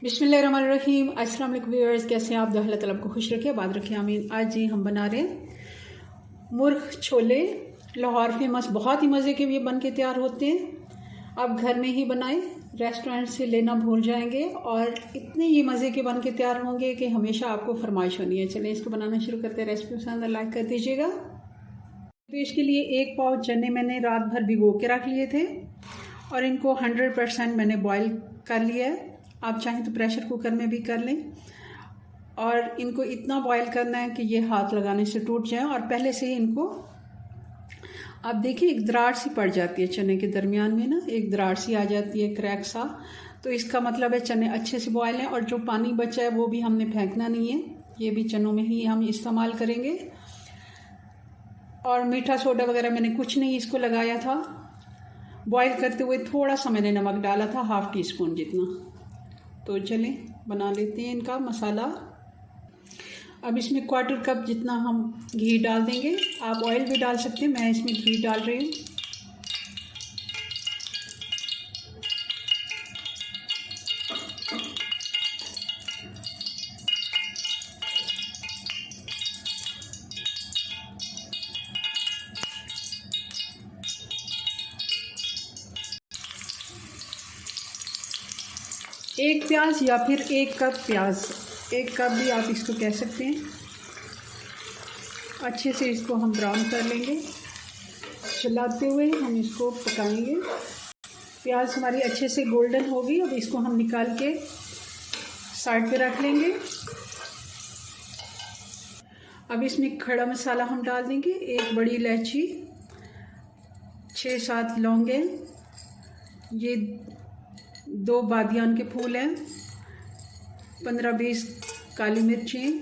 बिस्मिल्लाहिर्रहमानिर्रहीम। अस्सलाम वालेकुम व्यूअर्स, कैसे हैं आप? अल्लाह ताला आपको खुश रखे, आबाद रखे, आमीन। आज जी हम बना रहे हैं मुर्ग छोले, लाहौर फेमस, बहुत ही मज़े के ये बन के तैयार होते हैं। आप घर में ही बनाएं, रेस्टोरेंट से लेना भूल जाएंगे और इतने ये मज़े के बन के तैयार होंगे कि हमेशा आपको फरमाइश होनी है। चलें इसको बनाना शुरू करते हैं। रेसिपी पसंद लाइक कर दीजिएगा। तो इसके लिए 1 पाव चने मैंने रात भर भिगो के रख लिए थे और इनको 100% मैंने बॉईल कर लिया है। आप चाहें तो प्रेशर कुकर में भी कर लें और इनको इतना बॉईल करना है कि ये हाथ लगाने से टूट जाए। और पहले से ही इनको आप देखिए एक दरार सी पड़ जाती है चने के दरमियान में ना, एक दरार सी आ जाती है, क्रैक सा। तो इसका मतलब है चने अच्छे से बॉयल हैं और जो पानी बचा है वो भी हमने फेंकना नहीं है, ये भी चनों में ही हम इस्तेमाल करेंगे। और मीठा सोडा वगैरह मैंने कुछ नहीं इसको लगाया था। बॉईल करते हुए थोड़ा सा मैंने नमक डाला था, ½ टीस्पून जितना। तो चलें बना लेते हैं इनका मसाला। अब इसमें 1/4 कप जितना हम घी डाल देंगे। आप ऑयल भी डाल सकते हैं, मैं इसमें घी डाल रही हूँ। एक प्याज या फिर 1 कप प्याज, 1 कप भी आप इसको कह सकते हैं। अच्छे से इसको हम ब्राउन कर लेंगे, चलाते हुए हम इसको पकाएंगे। प्याज हमारी अच्छे से गोल्डन होगी। अब इसको हम निकाल के साइड पे रख लेंगे। अब इसमें खड़ा मसाला हम डाल देंगे। 1 बड़ी इलायची, 6-7 लौंगे, ये 2 बादियान के फूल हैं, 15-20 काली मिर्चें,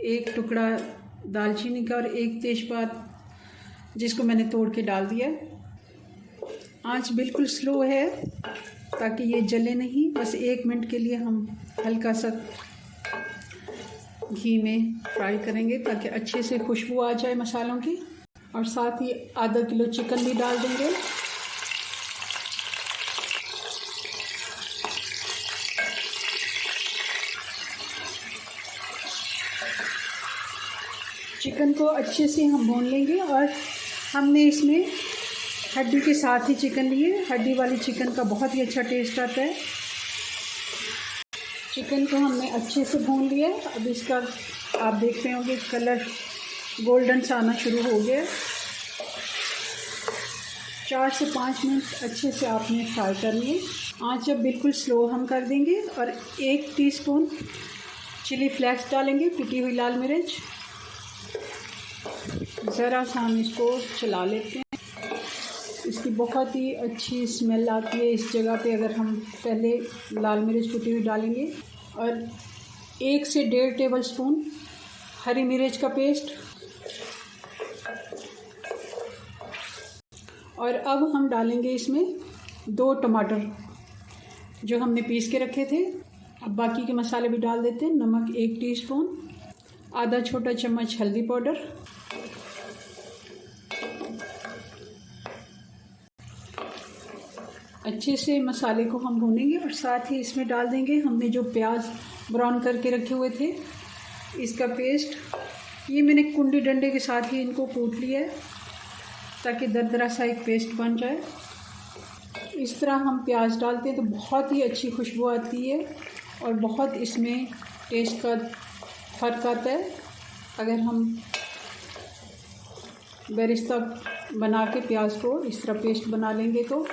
1 टुकड़ा दालचीनी का और 1 तेज़पात जिसको मैंने तोड़ के डाल दिया। आंच बिल्कुल स्लो है ताकि ये जले नहीं। बस 1 मिनट के लिए हम हल्का सा घी में फ्राई करेंगे ताकि अच्छे से खुशबू आ जाए मसालों की। और साथ ही आधा किलो चिकन भी डाल देंगे। चिकन को अच्छे से हम भून लेंगे और हमने इसमें हड्डी के साथ ही चिकन लिए। हड्डी वाली चिकन का बहुत ही अच्छा टेस्ट आता है। चिकन को हमने अच्छे से भून लिया। अब इसका आप देख रहे होंगे कलर गोल्डन सा आना शुरू हो गया। 4 से 5 मिनट अच्छे से आपने फ्राई करनी है। आँच अब बिल्कुल स्लो हम कर देंगे और 1 टीस्पून चिली फ्लेक्स डालेंगे, कुटी हुई लाल मिर्च। ज़रा सा हम इसको चला लेते हैं। इसकी बहुत ही अच्छी स्मेल आती है इस जगह पे अगर हम पहले लाल मिर्च कुटी हुई डालेंगे। और 1 से 1.5 टेबल स्पून हरी मिर्च का पेस्ट। और अब हम डालेंगे इसमें 2 टमाटर जो हमने पीस के रखे थे। अब बाकी के मसाले भी डाल देते हैं। नमक 1 टीस्पून, आधा छोटा चम्मच हल्दी पाउडर, अच्छे से मसाले को हम भूनेंगे। और साथ ही इसमें डाल देंगे हमने जो प्याज ब्राउन करके रखे हुए थे, इसका पेस्ट। ये मैंने कुंडी डंडे के साथ ही इनको कूट लिया है ताकि दरदरा सा एक पेस्ट बन जाए। इस तरह हम प्याज डालते हैं तो बहुत ही अच्छी खुशबू आती है और बहुत इसमें टेस्ट का फ़र्क आता है। अगर हम बेरिस्ता बना के प्याज को इस तरह पेस्ट बना लेंगे तो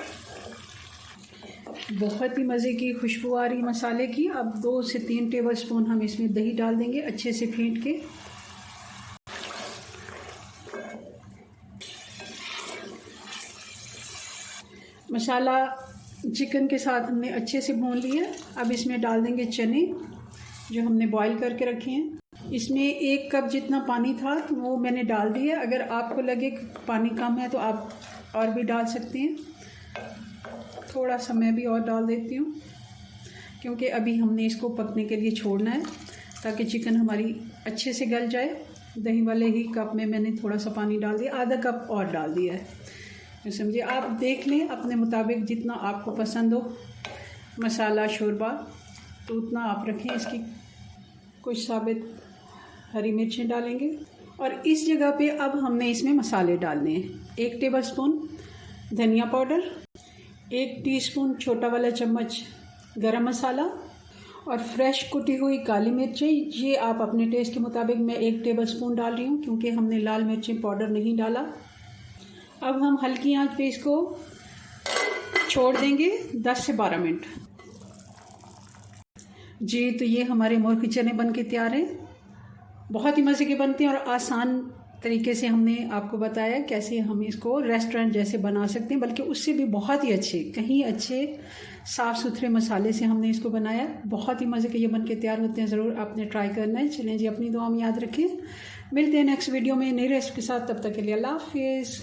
बहुत ही मज़े की खुशबू आ रही मसाले की। अब 2 से 3 टेबल स्पून हम इसमें दही डाल देंगे अच्छे से फेंट के। मसाला चिकन के साथ हमने अच्छे से भून लिया। अब इसमें डाल देंगे चने जो हमने बॉईल करके रखे हैं। इसमें 1 कप जितना पानी था वो मैंने डाल दिया। अगर आपको लगे कि पानी कम है तो आप और भी डाल सकते हैं। थोड़ा सा मैं भी और डाल देती हूँ क्योंकि अभी हमने इसको पकने के लिए छोड़ना है ताकि चिकन हमारी अच्छे से गल जाए। दही वाले ही कप में मैंने थोड़ा सा पानी डाल दिया, आधा कप और डाल दिया है। समझिए, आप देख लें अपने मुताबिक जितना आपको पसंद हो मसाला शोरबा। तो उतना आप रखें। इसकी कुछ साबित हरी मिर्चें डालेंगे और इस जगह पे अब हमने इसमें मसाले डालने हैं। 1 टेबलस्पून धनिया पाउडर, 1 टीस्पून छोटा वाला चम्मच गरम मसाला और फ्रेश कुटी हुई काली मिर्चें। ये आप अपने टेस्ट के मुताबिक, मैं 1 टेबलस्पून डाल रही हूँ क्योंकि हमने लाल मिर्चें पाउडर नहीं डाला। अब हम हल्की आंच पे इसको छोड़ देंगे 10 से 12 मिनट। जी तो ये हमारे मुर्ग चने बन के तैयार हैं। बहुत ही मज़े के बनते हैं और आसान तरीके से हमने आपको बताया कैसे हम इसको रेस्टोरेंट जैसे बना सकते हैं, बल्कि उससे भी बहुत ही अच्छे, कहीं अच्छे साफ़ सुथरे मसाले से हमने इसको बनाया। बहुत ही मज़े के ये बन के तैयार होते हैं। ज़रूर आपने ट्राई करना है। चलें जी, अपनी दुआ में याद रखें। मिलते हैं नेक्स्ट वीडियो में नई रेसिपी के साथ। तब तक के लिए अल्लाह हाफिज़।